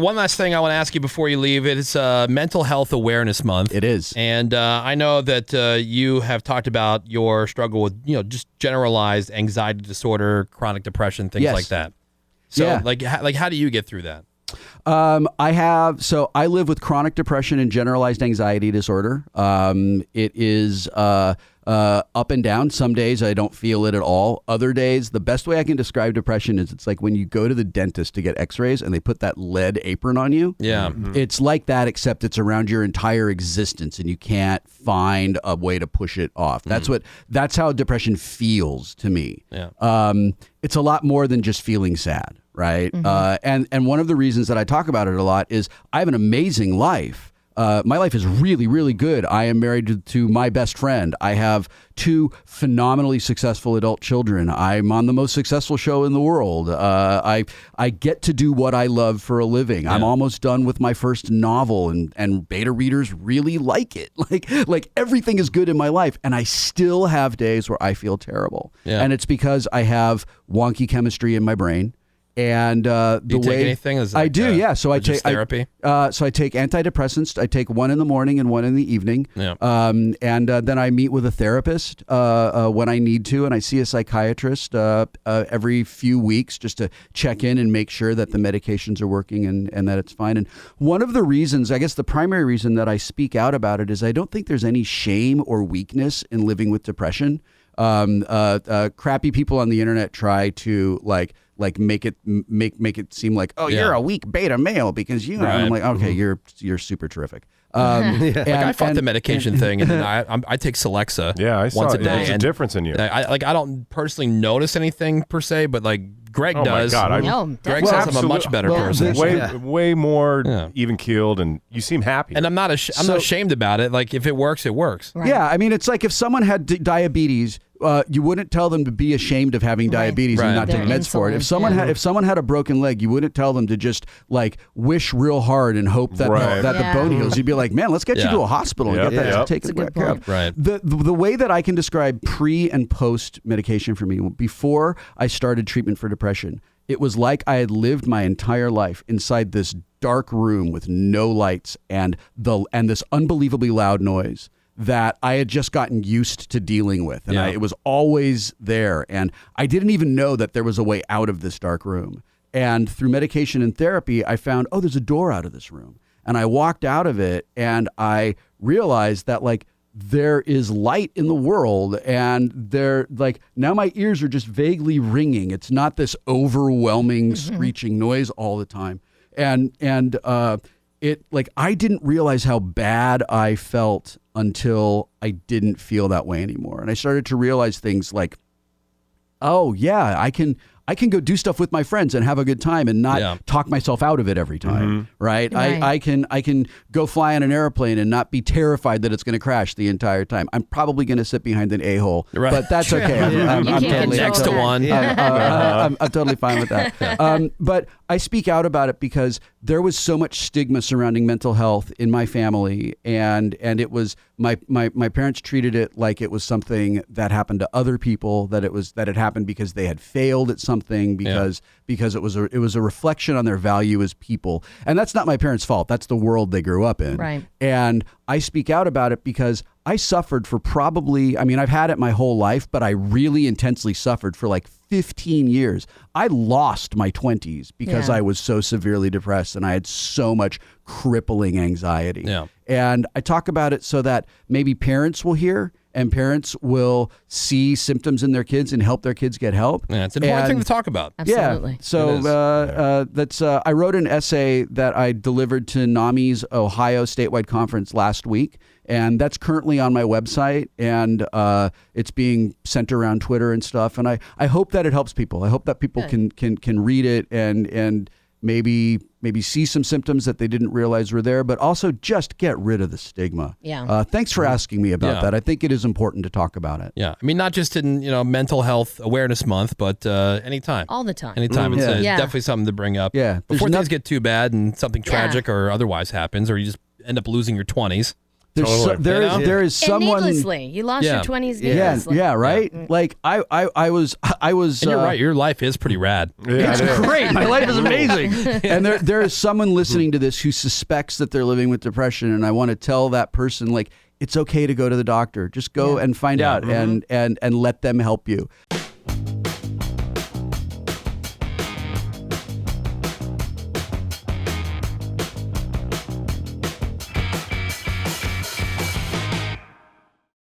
One last thing I want to ask you before you leave. It's Mental Health Awareness Month. It is. And I know that you have talked about your struggle with, just generalized anxiety disorder, chronic depression, things like that. So, how do you get through that? I live with chronic depression and generalized anxiety disorder. It is up and down. Some days I don't feel it at all. Other days, the best way I can describe depression is it's like when you go to the dentist to get x-rays and they put that lead apron on you. Yeah. Mm-hmm. It's like that, except it's around your entire existence and you can't find a way to push it off. That's how depression feels to me. Yeah. It's a lot more than just feeling sad. Right. Mm-hmm. And one of the reasons that I talk about it a lot is I have an amazing life. My life is really, really good. I am married to my best friend. I have 2 phenomenally successful adult children. I'm on the most successful show in the world. I get to do what I love for a living. Yeah. I'm almost done with my first novel, and beta readers really like it. Like everything is good in my life, and I still have days where I feel terrible. Yeah. And it's because I have wonky chemistry in my brain. And do you take anything? I do, yeah. So I take therapy. So I take antidepressants. I take one in the morning and one in the evening. Yeah. And then I meet with a therapist when I need to, and I see a psychiatrist every few weeks just to check in and make sure that the medications are working and that it's fine. And one of the reasons, I guess the primary reason that I speak out about it is I don't think there's any shame or weakness in living with depression. Crappy people on the internet try to make it seem like, you're a weak beta male because you know. Right. And I'm like, okay, you're super terrific. I fought the medication thing, and I take Celexa once a day. There's a difference in you. I don't personally notice anything per se, but Greg does. My God, Greg says I'm a much better person. Way more even keeled, and you seem happy. And I'm not ashamed about it. Like if it works, it works. Right. Yeah, I mean, it's like if someone had diabetes. You wouldn't tell them to be ashamed of having diabetes and not take meds for it. If someone had a broken leg, you wouldn't tell them to just wish real hard and hope that the bone heals. You'd be like, man, let's get you to a hospital and get that taken care of. Right. The way that I can describe pre and post medication for me, before I started treatment for depression, it was like I had lived my entire life inside this dark room with no lights and this unbelievably loud noise that I had just gotten used to dealing with. And it was always there. And I didn't even know that there was a way out of this dark room. And through medication and therapy, I found, there's a door out of this room. And I walked out of it and I realized that there is light in the world, and now my ears are just vaguely ringing. It's not this overwhelming screeching noise all the time. And I didn't realize how bad I felt until I didn't feel that way anymore. And I started to realize things like, I can go do stuff with my friends and have a good time and not talk myself out of it every time, right? I can go fly on an airplane and not be terrified that it's going to crash the entire time. I'm probably going to sit behind an a-hole, but that's okay. I'm totally next to one. I'm totally fine with that. But I speak out about it because there was so much stigma surrounding mental health in my family, and it was my parents treated it like it was something that happened to other people, that it happened because they had failed at something, because it was a reflection on their value as people. And that's not my parents' fault. That's the world they grew up in. Right. And I speak out about it because I suffered for I've had it my whole life, but I really intensely suffered for 15 years. I lost my 20s because I was so severely depressed and I had so much crippling anxiety. Yeah. And I talk about it so that maybe parents will hear and parents will see symptoms in their kids and help their kids get help. Yeah, it's an important thing to talk about. Absolutely. Yeah. So I wrote an essay that I delivered to NAMI's Ohio statewide conference last week, and that's currently on my website, and it's being sent around Twitter and stuff. And I hope that it helps people. I hope that people can read it and maybe see some symptoms that they didn't realize were there, but also just get rid of the stigma. Yeah. Thanks for asking me about that. I think it is important to talk about it. Yeah. I mean, not just in, Mental Health Awareness Month, but anytime. All the time. Anytime. It's definitely something to bring up. Yeah. Before things get too bad and something tragic or otherwise happens, or you just end up losing your 20s. There is someone. And needlessly, you lost your 20s needlessly. Yeah, right. Yeah. Like I was. And you're right. Your life is pretty rad. Yeah, it's great. My life is amazing. And there is someone listening to this who suspects that they're living with depression, and I want to tell that person, like, it's okay to go to the doctor. Just go and find out, and let them help you.